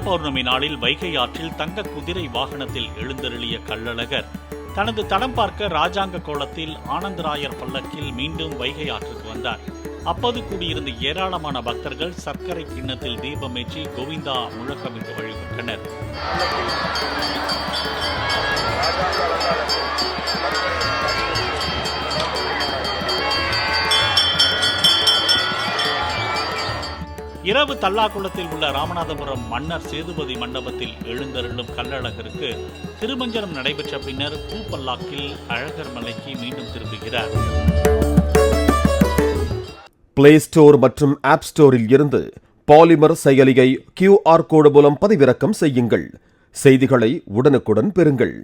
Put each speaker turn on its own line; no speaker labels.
பௌர்ணமி நாளில் வைகை ஆற்றில் தங்க குதிரை வாகனத்தில் எழுந்தருளிய கள்ளழகர் தனது தடம் பார்க்க ராஜாங்க கோலத்தில் ஆனந்தராயர் பல்லக்கில் மீண்டும் வைகை ஆற்றுக்கு வந்தார். அப்போது கூடியிருந்த ஏராளமான பக்தர்கள் சர்க்கரை கிண்ணத்தில் தீபமேற்றி கோவிந்தா முழக்கமிட்டு வழிபட்டனர். இரவு தல்லாக்குளத்தில் உள்ள ராமநாதபுரம் மன்னர் சேதுபதி மண்டபத்தில் எழுந்தருளும் கள்ளழகருக்கு திருமஞ்சனம் நடைபெற்ற பின்னர் பூப்பல்லாக்கில் அழகர் மலைக்கு மீண்டும் திரும்புகிறார்.
பிளே ஸ்டோர் மற்றும் ஆப் ஸ்டோரில் இருந்து பாலிமர் செயலியை QR கோடு மூலம் பதிவிறக்கம் செய்யுங்கள். செய்திகளை உடனுக்குடன் பெறுங்கள்.